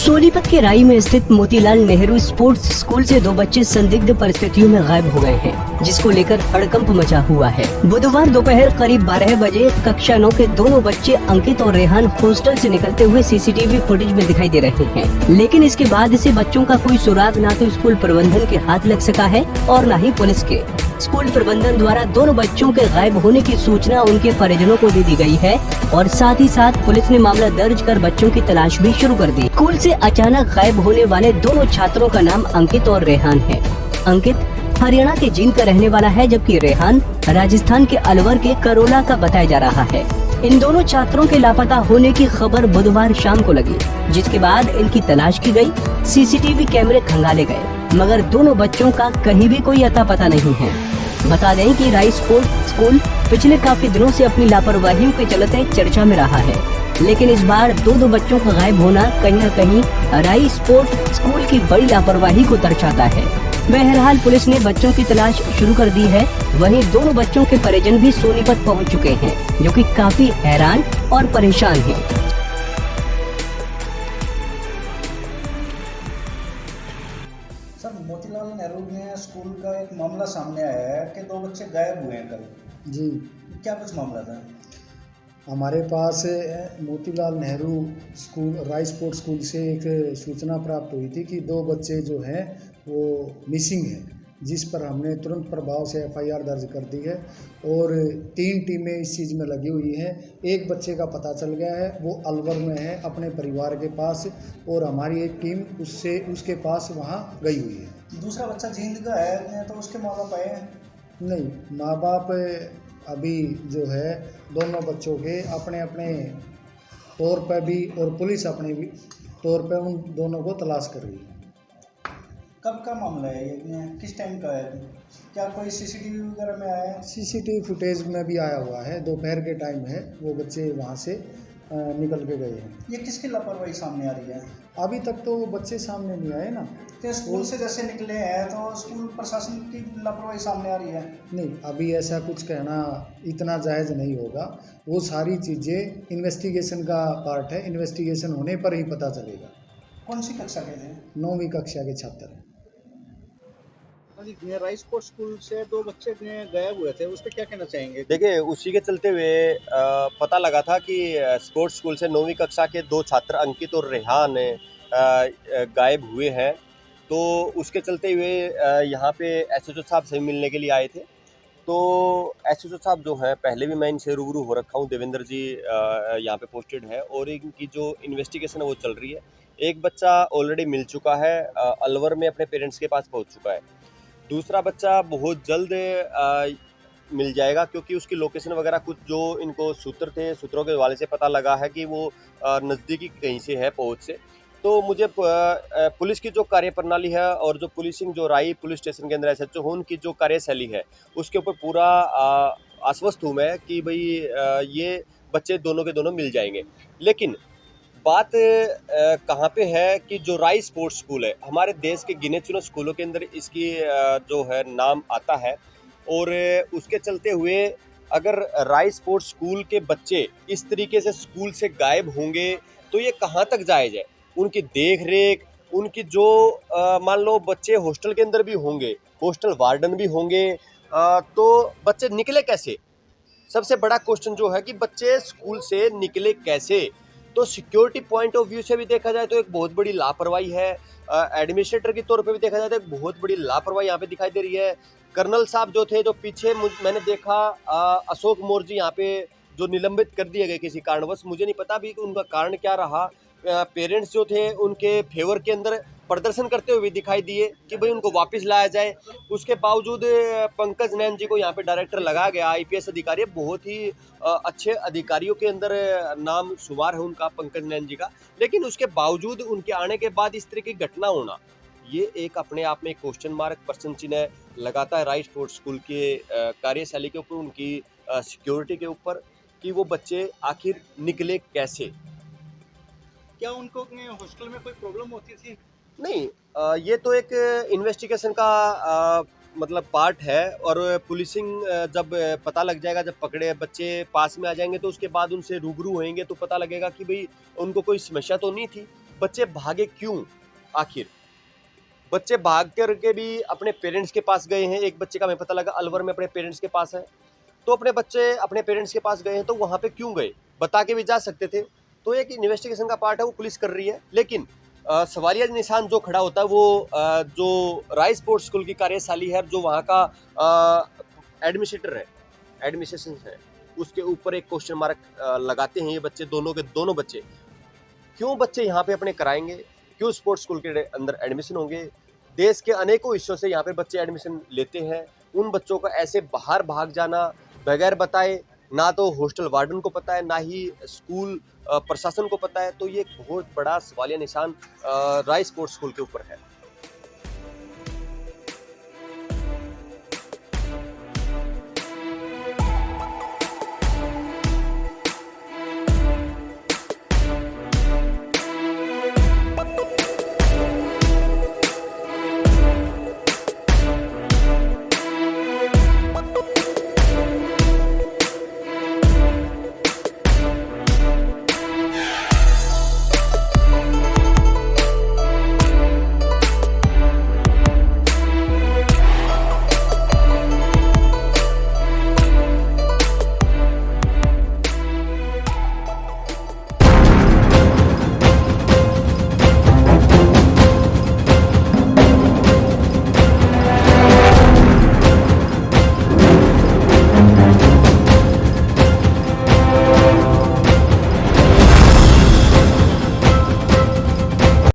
सोनीपत के राई में स्थित मोतीलाल नेहरू स्पोर्ट्स स्कूल से दो बच्चे संदिग्ध परिस्थितियों में गायब हो गए हैं, जिसको लेकर हड़कंप मचा हुआ है। बुधवार दोपहर करीब 12 बजे कक्षा 9 के दोनों बच्चे अंकित और रेहान हॉस्टल से निकलते हुए सीसीटीवी फुटेज में दिखाई दे रहे हैं, लेकिन इसके बाद से बच्चों का कोई सुराग न तो स्कूल प्रबंधन के हाथ लग सका है और न ही पुलिस के। स्कूल प्रबंधन द्वारा दोनों बच्चों के गायब होने की सूचना उनके परिजनों को दे दी गई है और साथ ही साथ पुलिस ने मामला दर्ज कर बच्चों की तलाश भी शुरू कर दी। स्कूल से अचानक गायब होने वाले दोनों छात्रों का नाम अंकित और रेहान है। अंकित हरियाणा के जींद का रहने वाला है, जबकि रेहान राजस्थान के अलवर के करोला का बताया जा रहा है। इन दोनों छात्रों के लापता होने की खबर बुधवार शाम को लगी, जिसके बाद इनकी तलाश की गई। सीसीटीवी कैमरे खंगाले गए, मगर दोनों बच्चों का कहीं भी कोई अता पता नहीं है। बता दें कि राई स्पोर्ट स्कूल पिछले काफी दिनों से अपनी लापरवाहियों के चलते चर्चा में रहा है, लेकिन इस बार दो बच्चों का गायब होना कहीं न कहीं राई स्पोर्ट स्कूल की बड़ी लापरवाही को दर्शाता है। बहरहाल पुलिस ने बच्चों की तलाश शुरू कर दी है। वहीं दोनों बच्चों के परिजन भी सोनीपत पहुंच चुके हैं, जो कि काफी हैरान और परेशान हैं। सर, मोतीलाल नेहरू में स्कूल का एक मामला सामने आया है कि दो बच्चे गायब हुए हैं कल। जी, क्या कुछ मामला था? हमारे पास मोतीलाल नेहरू स्कूल राई स्पोर्ट स्कूल से एक सूचना प्राप्त हुई थी कि दो बच्चे जो हैं वो मिसिंग हैं, जिस पर हमने तुरंत प्रभाव से एफआईआर दर्ज कर दी है और 3 टीमें इस चीज़ में लगी हुई हैं। एक बच्चे का पता चल गया है, वो अलवर में है अपने परिवार के पास, और हमारी एक टीम उसके पास वहाँ गई हुई है। दूसरा बच्चा जींद का है, तो उसके माँ बाप आए हैं? नहीं, माँ बाप अभी जो है दोनों बच्चों के अपने अपने तौर पर भी और पुलिस अपने भी तौर पर उन दोनों को तलाश कर रही है। कब का मामला है ये? किस टाइम का है? क्या कोई सीसीटीवी वगैरह में आया है? सीसीटीवी फुटेज में भी आया हुआ है, दोपहर के टाइम है, वो बच्चे वहाँ से निकल के गए हैं। ये किसकी लापरवाही सामने आ रही है? अभी तक तो वो बच्चे सामने नहीं आए ना। तो स्कूल से जैसे निकले हैं तो स्कूल प्रशासन की लापरवाही सामने आ रही है? नहीं, अभी ऐसा कुछ कहना इतना जायज़ नहीं होगा। वो सारी चीज़ें इन्वेस्टिगेशन का पार्ट है, इन्वेस्टिगेशन होने पर ही पता चलेगा। कौन सी कक्षा के थे? 9वीं कक्षा के छात्र हैं। राई स्पोर्ट्स स्कूल से दो बच्चे गायब हुए थे, उस पर क्या कहना चाहेंगे? देखिए, उसी के चलते हुए पता लगा था कि स्पोर्ट्स स्कूल से 9वीं कक्षा के 2 छात्र अंकित और रेहान गायब हुए हैं। तो उसके चलते हुए यहाँ पे एसएचओ साहब से मिलने के लिए आए थे। तो एसएचओ साहब जो हैं, पहले भी मैं इनसे रूबरू हो रखा हूँ। देवेंद्र जी यहाँ पे पोस्टेड है और इनकी जो इन्वेस्टिगेशन है वो चल रही है। एक बच्चा ऑलरेडी मिल चुका है, अलवर में अपने पेरेंट्स के पास पहुँच चुका है। दूसरा बच्चा बहुत जल्द मिल जाएगा, क्योंकि उसकी लोकेशन वगैरह कुछ जो इनको सूत्रों के हवाले से पता लगा है कि वो नज़दीकी कहीं से है पहुँच से। तो मुझे पुलिस की जो कार्यप्रणाली है और जो पुलिसिंग जो राई पुलिस स्टेशन के अंदर एसएचओ हूँ, उनकी जो कार्यशैली है उसके ऊपर पूरा आश्वस्त हूँ मैं कि भाई ये बच्चे दोनों के दोनों मिल जाएंगे। लेकिन बात कहाँ पे है कि जो राई स्पोर्ट्स स्कूल है, हमारे देश के गिने चुने स्कूलों के अंदर इसकी जो है नाम आता है, और उसके चलते हुए अगर राई स्पोर्ट्स स्कूल के बच्चे इस तरीके से स्कूल से गायब होंगे तो ये कहाँ तक जायज़ है? उनकी देख रेख, उनकी जो मान लो बच्चे हॉस्टल के अंदर भी होंगे, हॉस्टल वार्डन भी होंगे, तो बच्चे निकले कैसे? सबसे बड़ा क्वेश्चन जो है कि बच्चे स्कूल से निकले कैसे? तो सिक्योरिटी पॉइंट ऑफ व्यू से भी देखा जाए तो एक बहुत बड़ी लापरवाही है। एडमिनिस्ट्रेटर के तौर पे भी देखा जाए तो एक बहुत बड़ी लापरवाही यहाँ पे दिखाई दे रही है। कर्नल साहब जो थे, जो पीछे मैंने देखा अशोक मोर जी यहाँ पे जो निलंबित कर दिए गए किसी कारणवश, मुझे नहीं पता भी कि उनका कारण क्या रहा। पेरेंट्स जो थे उनके फेवर के अंदर प्रदर्शन करते हुए दिखाई दिए कि भाई उनको वापस लाया जाए। उसके बावजूद पंकज नैन जी को यहाँ पे डायरेक्टर लगाया गया, आईपीएस अधिकारी, बहुत ही अच्छे अधिकारियों के अंदर नाम शुमार है उनका, पंकज नैन जी का। लेकिन उसके बावजूद उनके आने के बाद इस तरह की घटना होना, ये एक अपने आप में क्वेश्चन मार्क, प्रश्न चिन्ह लगाता है राई स्पोर्ट्स स्कूल के कार्यशैली के ऊपर, उनकी सिक्योरिटी के ऊपर, कि वो बच्चे आखिर निकले कैसे। क्या उनको हॉस्टल में कोई प्रॉब्लम होती थी? नहीं, ये तो एक इन्वेस्टिगेशन का मतलब पार्ट है, और पुलिसिंग जब पता लग जाएगा, जब पकड़े बच्चे पास में आ जाएंगे तो उसके बाद उनसे रूबरू होएंगे तो पता लगेगा कि भाई उनको कोई समस्या तो नहीं थी। बच्चे भागे क्यों आखिर? बच्चे भाग कर के भी अपने पेरेंट्स के पास गए हैं। एक बच्चे का हमें पता लगा अलवर में अपने पेरेंट्स के पास है। तो अपने बच्चे अपने पेरेंट्स के पास गए हैं तो वहाँ पे क्यों गए? बता के भी जा सकते थे। तो एक इन्वेस्टिगेशन का पार्ट है, वो पुलिस कर रही है। लेकिन सवालिया निशान जो खड़ा होता है वो जो राइस स्पोर्ट्स स्कूल की कार्यशाली है, जो वहाँ का एडमिनिस्ट्रेटर है, एडमिनिस्ट्रेशन है, उसके ऊपर एक क्वेश्चन मार्क लगाते हैं ये बच्चे, दोनों के दोनों बच्चे। क्यों बच्चे यहाँ पे अपने कराएंगे? क्यों स्पोर्ट्स स्कूल के अंदर एडमिशन होंगे? देश के अनेकों हिस्सों से यहाँ पे बच्चे एडमिशन लेते हैं। उन बच्चों का ऐसे बाहर भाग जाना बगैर बताए, ना तो हॉस्टल वार्डन को पता है, ना ही स्कूल प्रशासन को पता है। तो ये एक बहुत बड़ा सवालिया निशान राइस स्पोर्ट्स स्कूल के ऊपर है।